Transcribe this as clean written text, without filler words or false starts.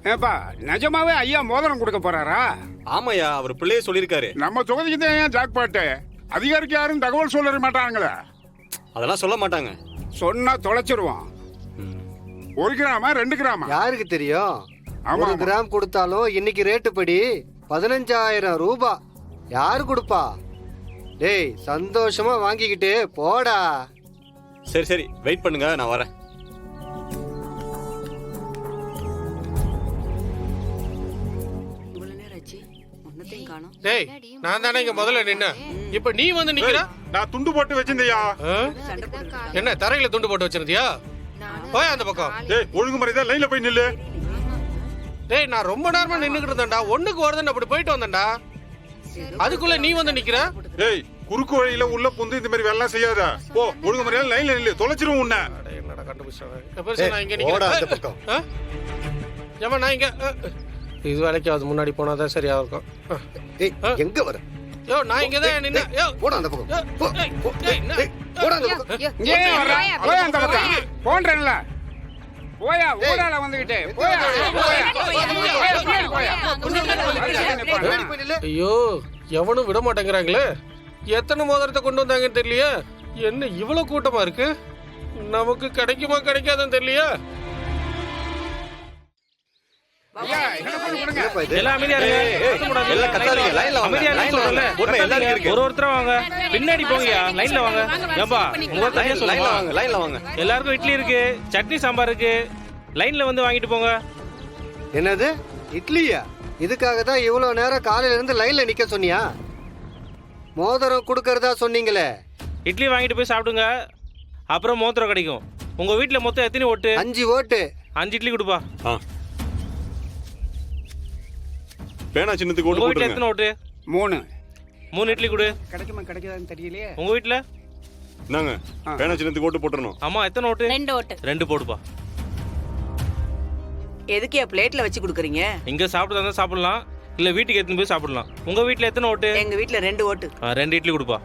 ஏப்பா நிஜமாவே ஐயா மோதிரம் கொடுக்க போறாரா? ஆமாய்யா, அவர் பிள்ளையே சொல்லியிருக்காரு. நம்ம தொகுதிக்கு தான் ஏன் ஜாக்பாட்டு? அதிகாரிக்கு யாரும் தகவல் சொல்ல மாட்டாங்களே. அதெல்லாம் சொல்ல மாட்டாங்க. சொன்னா தொலைச்சிருவான். 1 கிராமா 2 கிராமா யாருக்கு தெரியும்? ஆமா, 1 கிராம் கொடுத்தாலும் இன்னைக்கு ரேட்டு படி 15,000 ரூபாய். யாரு கொடுப்பா? டேய் சந்தோஷமா வாங்கிக்கிட்டு போடா. சரி சரி, வெயிட் பண்ணுங்க, நான் வரேன். டேய், நான் தானே இங்க முதல்ல நின்ன. இப்ப நீ வந்து நிக்கிற. நான் துண்டு போட்டு வச்சிருந்தியா? என்ன தரையில துண்டு போட்டு வச்சிருந்தியா? போய் அந்த பக்கம். டேய் ஒழுங்கு மரியாதை லைன்ல போய் நில்லு. டேய், நான் ரொம்ப நேரமா நின்னுக்கிட்டு இருந்தேன்டா. ஒண்ணுக்கு வருதுன்னு அப்படி போயிட்டு வந்தேன்டா. அதுக்குள்ள நீ வந்து நிக்கிற. டேய் குறுக்கு வழியில உள்ள புந்து இந்த மாதிரி வேலை செய்யாத. போ ஒழுங்கு மரியாதை லைன்ல நில்லு, தொலைச்சிரும் உன்னை. என்னடா கண்டுபிடிச்சேன். நான் இங்க போடா அந்த நிக்கிறேன். பக்கம். ஏமா நான் இங்க இது வேலைக்கு அது முன்னாடி போனாதான் சரியா இருக்கும். ஏய் எங்க வர? யோ நான் இங்க தான் நின்ன. யோ போடா அந்த பக்கம். போ, போ. ஏய், என்ன? ஏய், போடா அந்த பக்கம். இங்கே வர்றா. போய் அந்த பக்கம். போன்றேன்ல. போயா ஊடால வந்துகிட்டே. போயா. முன்னாடி போய் நில்லு. ஐயோ, எவனும் விட மாட்டேங்கிறாங்களே. எத்தனை மோதிரத்தை கொண்டு வந்தாங்கன்னு தெரியலையே. என்ன இவ்வளவு கூட்டமா இருக்கு? நமக்கு கிடைக்குமா கிடைக்காதுன்னு தெரியலையா? என்னப்பா இது? எல்லாம் அமைதியா இருங்க. கத்தக்கூடாது. எல்லாம் கத்தாதீங்க, லைன்ல வாங்க. அமைதியா லைன்ல இருங்க சொல்றேன்ல. வாங்க. உண்மை எல்லாருக்கும் இருக்கு. ஒருத்தரா வாங்க. பின்னாடி போங்கயா. லைன்ல வாங்க. ஏம்பா உங்க தனியா லைன்ல சொல்லுங்க. வாங்க, லைன்ல வாங்க. எல்லாருக்கும் இட்லி இருக்கு, சட்னி சாம்பார் இருக்கு. லைன்ல வந்து வாங்கிட்டு போங்க. என்னது இட்லியா? இதுக்காக தான் இவ்வளவு நேரம் காலையில இருந்து லைன்ல நிக்க சொன்னியா? மோதிரம் கொடுக்கறதா சொன்னீங்களே. இட்லி வாங்கிட்டு போய் சாப்பிடுங்க. அப்புறம் மோத்திரம் கிடைக்கும். உங்க வீட்டுல மொத்தம் எத்தனை ஓட்டு? 5 ஓட்டு. 5 இட்லி கொடுப்பா. பேனா சின்னத்துக்கு ஓட்டு உங்க வீட்டுல போட்டுருங்க. எத்தனை ஓட்டு? 3. 3 இட்லி கொடு. கிடைக்குமா கிடைக்காதுன்னு தெரியலையே. உங்க வீட்டுல? நாங்க பேனா சின்னத்துக்கு ஓட்டு போட்டுறணும். அம்மா எத்தனை ஓட்டு? 2 ஓட்டு. 2 போடுப்பா. எதுக்கு பிளேட்ல வச்சு குடுக்குறீங்க? இங்க சாப்பிட்டு சாப்பிடலாம், இல்ல வீட்டுக்கு எடுத்துன்னு போய் சாப்பிடலாம். உங்க வீட்டுல எத்தனை ஓட்டு? எங்க வீட்ல 2 ஓட்டு. 2 இட்லி கொடுப்பா.